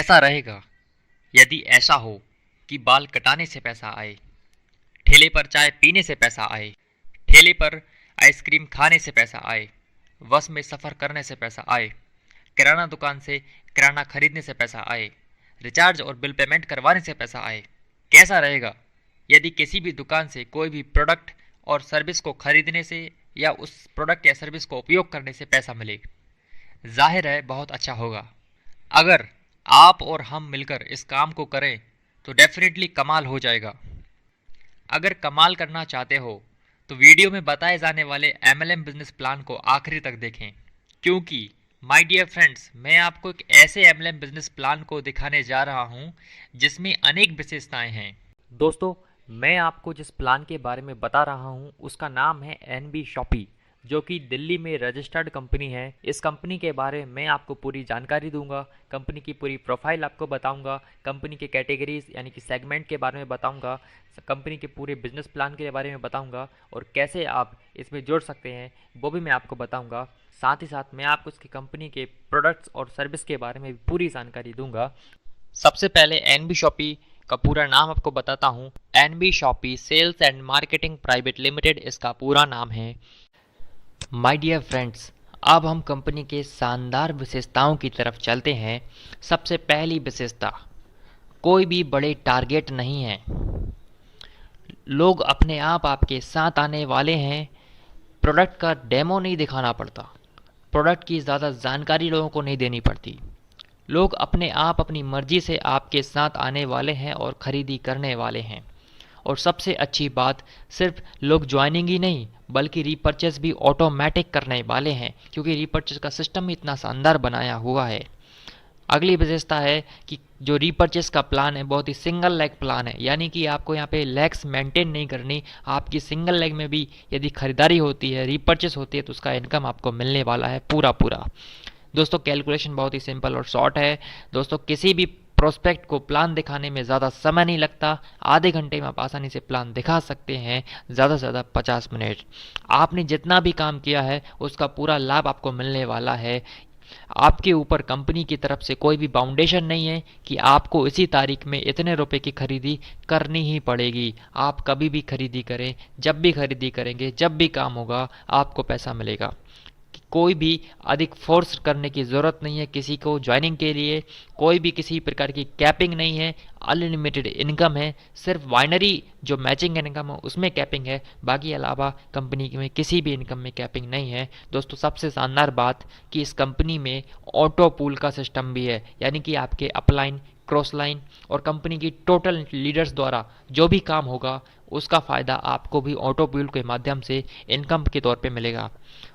कैसा रहेगा यदि ऐसा हो कि बाल कटाने से पैसा आए, ठेले पर चाय पीने से पैसा आए, ठेले पर आइसक्रीम खाने से पैसा आए, बस में सफ़र करने से पैसा आए, किराना दुकान से किराना खरीदने से पैसा आए, रिचार्ज और बिल पेमेंट करवाने से पैसा आए। कैसा रहेगा यदि किसी भी दुकान से कोई भी प्रोडक्ट और सर्विस को खरीदने से या उस प्रोडक्ट या सर्विस को उपयोग करने से पैसा मिले? जाहिर है बहुत अच्छा होगा। अगर आप और हम मिलकर इस काम को करें तो डेफिनेटली कमाल हो जाएगा। अगर कमाल करना चाहते हो तो वीडियो में बताए जाने वाले MLM बिजनेस प्लान को आखिरी तक देखें, क्योंकि माय डियर फ्रेंड्स, मैं आपको एक ऐसे MLM बिजनेस प्लान को दिखाने जा रहा हूं जिसमें अनेक विशेषताएं हैं। दोस्तों, मैं आपको जिस प्लान के बारे में बता रहा हूं उसका नाम है NB शॉपी, जो कि दिल्ली में रजिस्टर्ड कंपनी है। इस कंपनी के बारे में मैं आपको पूरी जानकारी दूंगा, कंपनी की पूरी प्रोफाइल आपको बताऊंगा, कंपनी के कैटेगरीज यानी कि सेगमेंट के बारे में बताऊंगा, कंपनी के पूरे बिजनेस प्लान के बारे में बताऊंगा और कैसे आप इसमें जुड़ सकते हैं वो भी मैं आपको बताऊंगा। साथ ही साथ मैं आपको इसकी कंपनी के प्रोडक्ट्स और सर्विस के बारे में भी पूरी जानकारी दूंगा। सबसे पहले NB शॉपी का पूरा नाम आपको बताता हूँ। NB Shoppy sales and marketing private limited इसका पूरा नाम है। माय डियर फ्रेंड्स, अब हम कंपनी के शानदार विशेषताओं की तरफ चलते हैं। सबसे पहली विशेषता, कोई भी बड़े टारगेट नहीं है। लोग अपने आप आपके साथ आने वाले हैं। प्रोडक्ट का डेमो नहीं दिखाना पड़ता, प्रोडक्ट की ज़्यादा जानकारी लोगों को नहीं देनी पड़ती। लोग अपने आप अपनी मर्जी से आपके साथ आने वाले हैं और ख़रीदी करने वाले हैं। और सबसे अच्छी बात, सिर्फ लोग ज्वाइनिंग ही नहीं बल्कि रीपर्चेस भी ऑटोमेटिक करने वाले हैं, क्योंकि रीपर्चेस का सिस्टम ही इतना शानदार बनाया हुआ है। अगली विशेषता है कि जो रीपर्चेस का प्लान है बहुत ही सिंगल लेग प्लान है, यानी कि आपको यहाँ पे लेग्स मेंटेन नहीं करनी। आपकी सिंगल लेग में भी यदि खरीदारी होती है, रीपर्चेस होती है, तो उसका इनकम आपको मिलने वाला है पूरा पूरा। दोस्तों, कैलकुलेशन बहुत ही सिंपल और शॉर्ट है। दोस्तों, किसी भी प्रोस्पेक्ट को प्लान दिखाने में ज़्यादा समय नहीं लगता। आधे घंटे में आप आसानी से प्लान दिखा सकते हैं, ज़्यादा से ज़्यादा 50 मिनट। आपने जितना भी काम किया है उसका पूरा लाभ आपको मिलने वाला है। आपके ऊपर कंपनी की तरफ से कोई भी बाउंडेशन नहीं है कि आपको इसी तारीख में इतने रुपए की खरीदी करनी ही पड़ेगी। आप कभी भी खरीदी करें, जब भी खरीदी करेंगे, जब भी काम होगा, आपको पैसा मिलेगा। कोई भी अधिक फोर्स करने की ज़रूरत नहीं है किसी को ज्वाइनिंग के लिए। कोई भी किसी प्रकार की कैपिंग नहीं है। अनलिमिटेड इनकम है। सिर्फ बाइनरी जो मैचिंग इनकम है उसमें कैपिंग है, बाकी अलावा कंपनी में किसी भी इनकम में कैपिंग नहीं है। दोस्तों, सबसे शानदार बात कि इस कंपनी में ऑटो पूल का सिस्टम भी है, यानी कि आपके अपलाइन, क्रॉस लाइन और कंपनी की टोटल लीडर्स द्वारा जो भी काम होगा उसका फ़ायदा आपको भी ऑटो पूल के माध्यम से इनकम के तौर पे मिलेगा।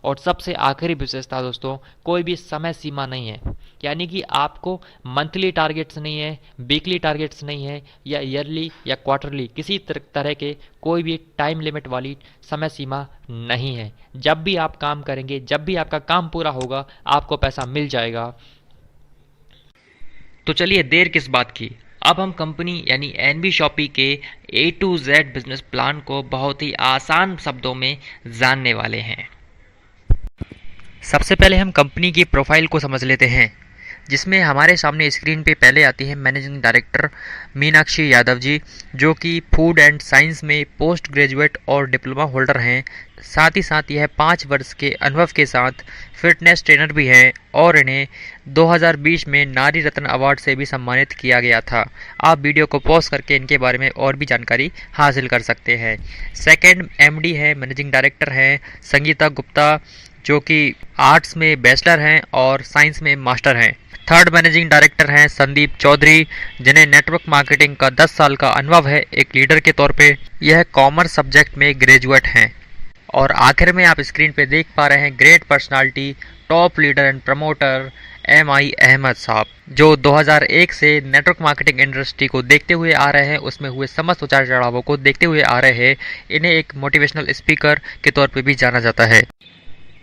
और सबसे आखिरी विशेषता दोस्तों, कोई भी समय सीमा नहीं है, यानी कि आपको मंथली टारगेट्स नहीं है, वीकली टारगेट्स नहीं है, या ईयरली या क्वार्टरली किसी तरह के कोई भी टाइम लिमिट वाली समय सीमा नहीं है। जब भी आप काम करेंगे, जब भी आपका काम पूरा होगा, आपको पैसा मिल जाएगा। तो चलिए देर किस बात की, अब हम कंपनी यानी NB शॉपी के A to Z business plan को बहुत ही आसान शब्दों में जानने वाले हैं। सबसे पहले हम कंपनी की प्रोफाइल को समझ लेते हैं, जिसमें हमारे सामने स्क्रीन पे पहले आती है मैनेजिंग डायरेक्टर मीनाक्षी यादव जी, जो कि फूड एंड साइंस में पोस्ट ग्रेजुएट और डिप्लोमा होल्डर हैं। साथ ही साथ यह 5 वर्ष के अनुभव के साथ फिटनेस ट्रेनर भी हैं और इन्हें 2020 में नारी रत्न अवार्ड से भी सम्मानित किया गया था। आप वीडियो को पॉज करके इनके बारे में और भी जानकारी हासिल कर सकते हैं। सेकंड MD है, मैनेजिंग डायरेक्टर हैं संगीता गुप्ता, जो कि आर्ट्स में बैचलर हैं और साइंस में मास्टर हैं। थर्ड मैनेजिंग डायरेक्टर हैं संदीप चौधरी, जिन्हें नेटवर्क मार्केटिंग का 10 साल का अनुभव है एक लीडर के तौर पे। यह कॉमर्स सब्जेक्ट में ग्रेजुएट हैं। और आखिर में आप स्क्रीन पे देख पा रहे हैं great personality, top leader and promoter MI Ahmad साहब, जो 2001 से नेटवर्क मार्केटिंग इंडस्ट्री को देखते हुए आ रहे हैं, उसमें हुए समस्त उतार चढ़ावों को देखते हुए आ रहे हैं। इन्हें एक मोटिवेशनल स्पीकर के तौर पे भी जाना जाता है।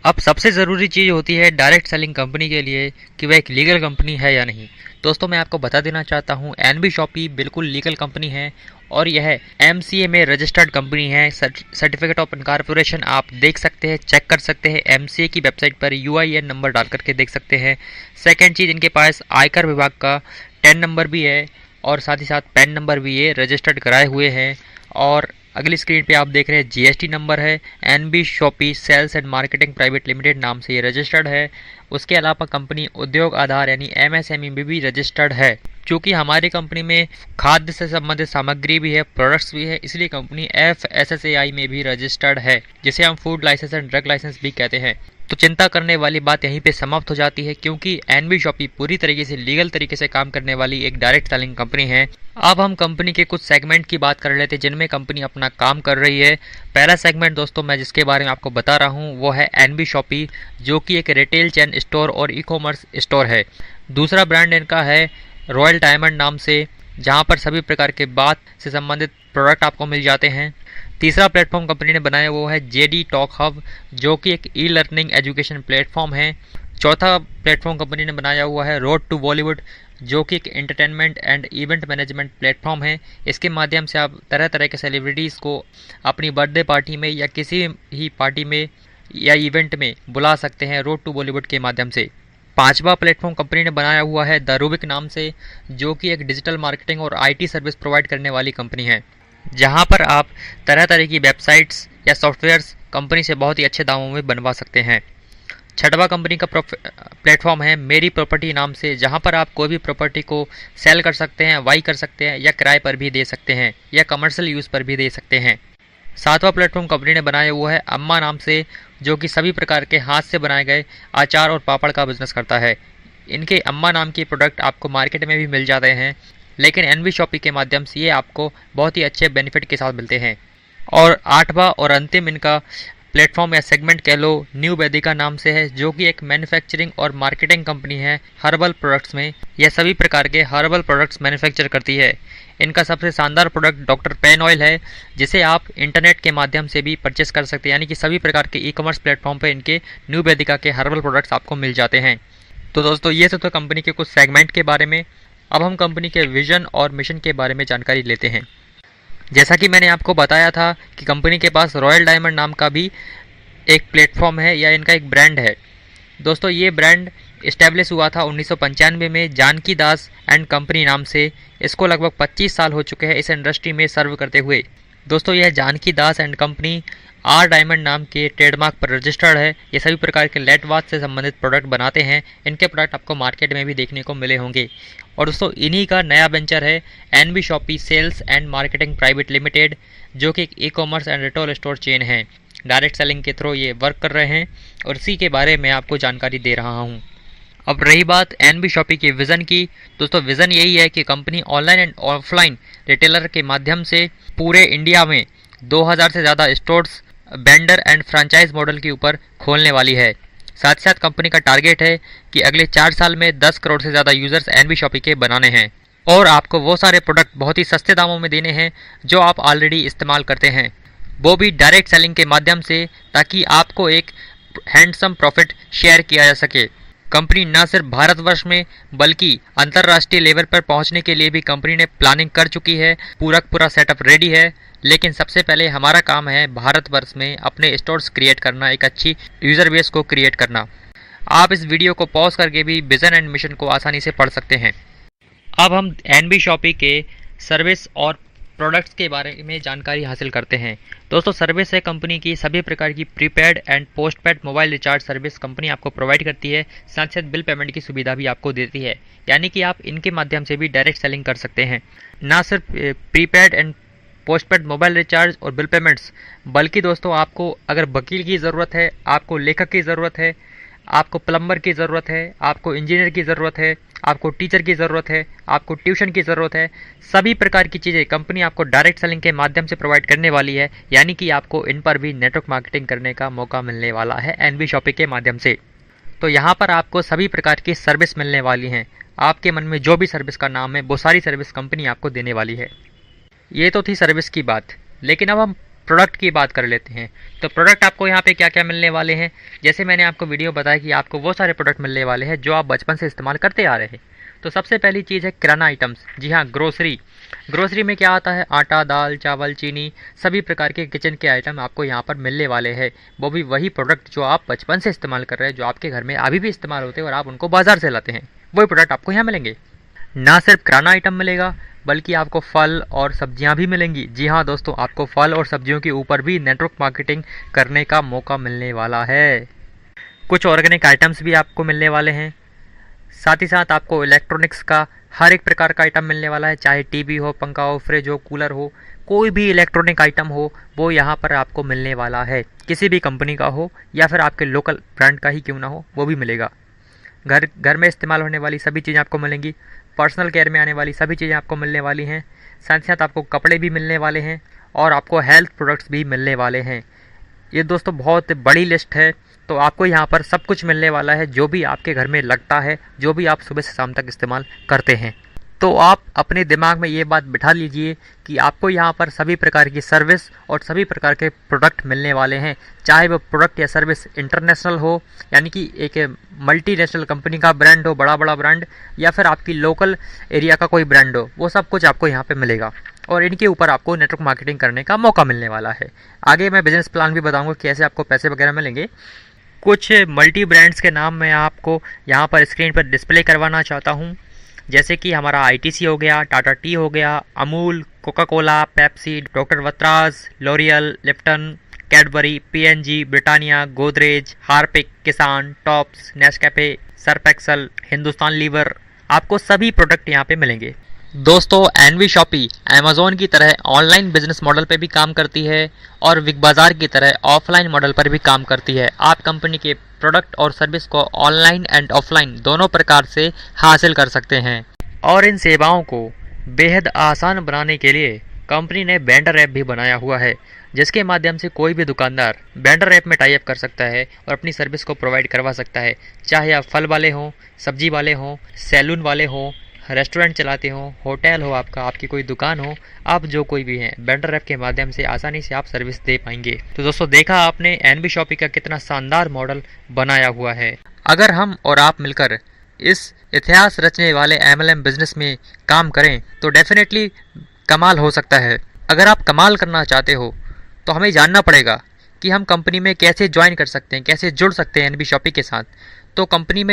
अब सबसे ज़रूरी चीज़ होती है डायरेक्ट सेलिंग कंपनी के लिए कि वह एक लीगल कंपनी है या नहीं। दोस्तों, मैं आपको बता देना चाहता हूँ NB शॉपी बिल्कुल लीगल कंपनी है और यह MCA में रजिस्टर्ड कंपनी है। सर्टिफिकेट ऑफ इनकॉर्पोरेशन आप देख सकते हैं, चेक कर सकते हैं। MCA की वेबसाइट पर UIN नंबर डाल करके देख सकते हैं। सेकेंड चीज़, इनके पास आयकर विभाग का टैन नंबर भी है और साथ ही साथ पैन नंबर भी ये रजिस्टर्ड कराए हुए हैं। और अगली स्क्रीन पे आप देख रहे हैं जीएसटी नंबर है, NB Shoppy sales and marketing private limited नाम से ये रजिस्टर्ड है। उसके अलावा कंपनी उद्योग आधार यानी एमएसएमई में भी रजिस्टर्ड है। चूँकि हमारी कंपनी में खाद्य से संबंधित सामग्री भी है, प्रोडक्ट्स भी है, इसलिए कंपनी FSSAI में भी रजिस्टर्ड है, जिसे हम food licence and drug licence भी कहते हैं। तो चिंता करने वाली बात यहीं पे समाप्त हो जाती है, क्योंकि एनबी शॉपी पूरी तरीके से लीगल तरीके से काम करने वाली एक डायरेक्ट सेलिंग कंपनी है। अब हम कंपनी के कुछ सेगमेंट की बात कर लेते हैं जिनमें कंपनी अपना काम कर रही है। पहला सेगमेंट दोस्तों मैं जिसके बारे में आपको बता रहा हूँ वो है एनबी शॉपी, जो कि एक रिटेल चेन स्टोर और ई कॉमर्स स्टोर है। दूसरा ब्रांड इनका है रॉयल डायमंड नाम से, जहाँ पर सभी प्रकार के बात से संबंधित प्रोडक्ट आपको मिल जाते हैं। तीसरा प्लेटफॉर्म कंपनी ने बनाया वो है जेडी टॉक हब, जो कि एक ई लर्निंग एजुकेशन प्लेटफॉर्म है। चौथा प्लेटफॉर्म कंपनी ने बनाया हुआ है रोड टू बॉलीवुड, जो कि एक entertainment and event management platform है। इसके माध्यम से आप तरह तरह के सेलिब्रिटीज़ को अपनी बर्थडे पार्टी में या किसी ही पार्टी में या इवेंट में बुला सकते हैं रोड टू बॉलीवुड के माध्यम से। पांचवा प्लेटफॉर्म कंपनी ने बनाया हुआ है द रूबिक नाम से, जो कि एक डिजिटल मार्केटिंग और आईटी सर्विस प्रोवाइड करने वाली कंपनी है, जहां पर आप तरह तरह की वेबसाइट्स या सॉफ्टवेयर्स कंपनी से बहुत ही अच्छे दामों में बनवा सकते हैं। छठवा कंपनी का प्लेटफॉर्म है मेरी प्रॉपर्टी नाम से, जहां पर आप कोई भी प्रॉपर्टी को सेल कर सकते हैं, बाई कर सकते हैं या किराए पर भी दे सकते हैं या कमर्शियल यूज़ पर भी दे सकते हैं। सातवां प्लेटफॉर्म कंपनी ने बनाया हुआ है अम्मा नाम से, जो कि सभी प्रकार के हाथ से बनाए गए अचार और पापड़ का बिजनेस करता है। इनके अम्मा नाम के प्रोडक्ट आपको मार्केट में भी मिल जाते हैं, लेकिन एनबी शॉपी के माध्यम से ये आपको बहुत ही अच्छे बेनिफिट के साथ मिलते हैं। और आठवां और अंतिम इनका प्लेटफॉर्म या सेगमेंट कह लो न्यू वेदिका नाम से है, जो कि एक मैन्युफैक्चरिंग और मार्केटिंग कंपनी है हर्बल प्रोडक्ट्स में। यह सभी प्रकार के हर्बल प्रोडक्ट्स मैन्युफैक्चर करती है। इनका सबसे शानदार प्रोडक्ट डॉक्टर पेन ऑयल है, जिसे आप इंटरनेट के माध्यम से भी परचेस कर सकते हैं, यानी कि सभी प्रकार के ई कॉमर्स प्लेटफॉर्म पर इनके न्यू वेदिका के हर्बल प्रोडक्ट्स आपको मिल जाते हैं। तो दोस्तों ये सब तो कंपनी के कुछ सेगमेंट के बारे में। अब हम कंपनी के विजन और मिशन के बारे में जानकारी लेते हैं। जैसा कि मैंने आपको बताया था कि कंपनी के पास रॉयल डायमंड नाम का भी एक प्लेटफॉर्म है या इनका एक ब्रांड है। दोस्तों ये ब्रांड इस्टेब्लिश हुआ था 1995 में जानकी दास एंड कंपनी नाम से। इसको लगभग 25 साल हो चुके हैं इस इंडस्ट्री में सर्व करते हुए। दोस्तों यह जानकी दास एंड कंपनी आर डायमंड नाम के ट्रेडमार्क पर रजिस्टर्ड है। ये सभी प्रकार के लेट वॉच से संबंधित प्रोडक्ट बनाते हैं। इनके प्रोडक्ट आपको मार्केट में भी देखने को मिले होंगे। और दोस्तों इन्हीं का नया वेंचर है NB Shoppy sales and marketing private limited, जो कि एक e commerce and retail store chain है। डायरेक्ट सेलिंग के थ्रू ये वर्क कर रहे हैं और इसी के बारे में आपको जानकारी दे रहा हूँ। अब रही बात एनबी शॉपी के विज़न की। दोस्तों विज़न यही है कि company online and offline retailer के माध्यम से पूरे इंडिया में 2000 से ज़्यादा stores vendor and franchise model के ऊपर खोलने वाली है। साथ ही साथ कंपनी का टारगेट है कि अगले 4 साल में 10 करोड़ से ज़्यादा यूज़र्स एनबी शॉपी के बनाने हैं और आपको वो सारे प्रोडक्ट बहुत ही सस्ते दामों में देने हैं जो आप ऑलरेडी इस्तेमाल करते हैं, वो भी डायरेक्ट सेलिंग के माध्यम से, ताकि आपको एक हैंडसम प्रॉफिट शेयर किया जा सके। कंपनी न सिर्फ भारतवर्ष में बल्कि अंतर्राष्ट्रीय लेवल पर पहुंचने के लिए भी कंपनी ने प्लानिंग कर चुकी है। पूरा सेटअप रेडी है, लेकिन सबसे पहले हमारा काम है भारतवर्ष में अपने स्टोर्स क्रिएट करना, एक अच्छी यूज़र बेस को क्रिएट करना। आप इस वीडियो को पॉज करके भी विजन एंड मिशन को आसानी से पढ़ सकते हैं। अब हम एनबी शॉपी के सर्विस और प्रोडक्ट्स के बारे में जानकारी हासिल करते हैं। दोस्तों सर्विस है कंपनी की सभी प्रकार की prepaid and postpaid mobile recharge service company आपको प्रोवाइड करती है। साथ साथ बिल पेमेंट की सुविधा भी आपको देती है, यानी कि आप इनके माध्यम से भी डायरेक्ट सेलिंग कर सकते हैं। ना सिर्फ prepaid and postpaid mobile recharge और बिल पेमेंट्स, बल्कि दोस्तों आपको अगर वकील की ज़रूरत है, आपको लेखक की ज़रूरत है, आपको प्लम्बर की ज़रूरत है, आपको इंजीनियर की ज़रूरत है, आपको टीचर की ज़रूरत है, आपको ट्यूशन की ज़रूरत है, सभी प्रकार की चीज़ें कंपनी आपको डायरेक्ट सेलिंग के माध्यम से प्रोवाइड करने वाली है। यानी कि आपको इन पर भी नेटवर्क मार्केटिंग करने का मौका मिलने वाला है एनबी शॉपी के माध्यम से। तो यहाँ पर आपको सभी प्रकार की सर्विस मिलने वाली हैं। आपके मन में जो भी सर्विस का नाम है वो सारी सर्विस कंपनी आपको देने वाली है। ये तो थी सर्विस की बात, लेकिन अब हम प्रोडक्ट की बात कर लेते हैं। तो प्रोडक्ट आपको यहाँ पे क्या क्या मिलने वाले हैं, जैसे मैंने आपको वीडियो बताया कि आपको वो सारे प्रोडक्ट मिलने वाले हैं जो आप बचपन से इस्तेमाल करते आ रहे हैं। तो सबसे पहली चीज़ है किराना आइटम्स। जी हाँ, ग्रोसरी में क्या आता है, आटा, दाल, चावल, चीनी, सभी प्रकार के किचन के आइटम आपको यहाँ पर मिलने वाले हैं। वो भी वही प्रोडक्ट जो आप बचपन से इस्तेमाल कर रहे हैं, जो आपके घर में अभी भी इस्तेमाल होते हैं और आप उनको बाजार से लाते हैं, वही प्रोडक्ट आपको यहाँ मिलेंगे। ना सिर्फ किराना आइटम मिलेगा बल्कि आपको फल और सब्जियां भी मिलेंगी। जी हाँ दोस्तों, आपको फल और सब्जियों के ऊपर भी नेटवर्क मार्केटिंग करने का मौका मिलने वाला है। कुछ ऑर्गेनिक आइटम्स भी आपको मिलने वाले हैं। साथ ही साथ आपको इलेक्ट्रॉनिक्स का हर एक प्रकार का आइटम मिलने वाला है, चाहे टीवी हो, पंखा हो, फ्रिज हो, कूलर हो, कोई भी इलेक्ट्रॉनिक आइटम हो वो यहाँ पर आपको मिलने वाला है। किसी भी कंपनी का हो या फिर आपके लोकल ब्रांड का ही क्यों ना हो, वो भी मिलेगा। घर घर में इस्तेमाल होने वाली सभी चीज़ें आपको मिलेंगी। पर्सनल केयर में आने वाली सभी चीज़ें आपको मिलने वाली हैं। साथ ही साथ आपको कपड़े भी मिलने वाले हैं और आपको हेल्थ प्रोडक्ट्स भी मिलने वाले हैं। ये दोस्तों बहुत बड़ी लिस्ट है, तो आपको यहाँ पर सब कुछ मिलने वाला है जो भी आपके घर में लगता है, जो भी आप सुबह से शाम तक इस्तेमाल करते हैं। तो आप अपने दिमाग में ये बात बिठा लीजिए कि आपको यहाँ पर सभी प्रकार की सर्विस और सभी प्रकार के प्रोडक्ट मिलने वाले हैं, चाहे वो प्रोडक्ट या सर्विस इंटरनेशनल हो, यानी कि एक मल्टीनेशनल कंपनी का ब्रांड हो, बड़ा बड़ा ब्रांड, या फिर आपकी लोकल एरिया का कोई ब्रांड हो, वो सब कुछ आपको यहाँ पे मिलेगा और इनके ऊपर आपको नेटवर्क मार्केटिंग करने का मौका मिलने वाला है। आगे मैं बिजनेस प्लान भी बताऊँगा कैसे आपको पैसे वगैरह मिलेंगे। कुछ मल्टी ब्रांड्स के नाम मैं आपको यहाँ पर स्क्रीन पर डिस्प्ले करवाना चाहता हूँ, जैसे कि हमारा आईटीसी हो गया, टाटा टी हो गया, Amul, Coca Cola, Pepsi, doctor वत्राज, L'Oreal, Lipton, Cadbury, PNG, Britannia, Godrej, Harpic, Kissan, Tops, Nescafe, Surf Excel, Hindustan Lever, आपको सभी प्रोडक्ट यहाँ पे मिलेंगे। दोस्तों एनवी शॉपी अमेज़ॉन की तरह ऑनलाइन बिजनेस मॉडल पे भी काम करती है और बिग बाज़ार की तरह ऑफलाइन मॉडल पर भी काम करती है। आप कंपनी के प्रोडक्ट और सर्विस को ऑनलाइन एंड ऑफलाइन दोनों प्रकार से हासिल कर सकते हैं और इन सेवाओं को बेहद आसान बनाने के लिए कंपनी ने वेंडर ऐप भी बनाया हुआ है, जिसके माध्यम से कोई भी दुकानदार वेंडर ऐप में टाई अप कर सकता है और अपनी सर्विस को प्रोवाइड करवा सकता है। चाहे आप फल वाले हों, सब्जी वाले हों, सैलून वाले हों, रेस्टोरेंट चलाते हो, होटल हो आपका, आपकी कोई दुकान हो, आप जो कोई भी हैं, वेंडर ऐप के माध्यम से आसानी से आप सर्विस दे पाएंगे। तो दोस्तों देखा आपने एनबी शॉपी का कितना शानदार मॉडल बनाया हुआ है। अगर हम और आप मिलकर इस इतिहास रचने वाले एमएलएम बिजनेस में काम करें तो डेफिनेटली कमाल हो सकता है। अगर आप कमाल करना चाहते हो तो हमें जानना पड़ेगा कि हम कंपनी में कैसे ज्वाइन कर सकते हैं, कैसे जुड़ सकते हैं एनबी शॉपी के साथ। तो कंपनी में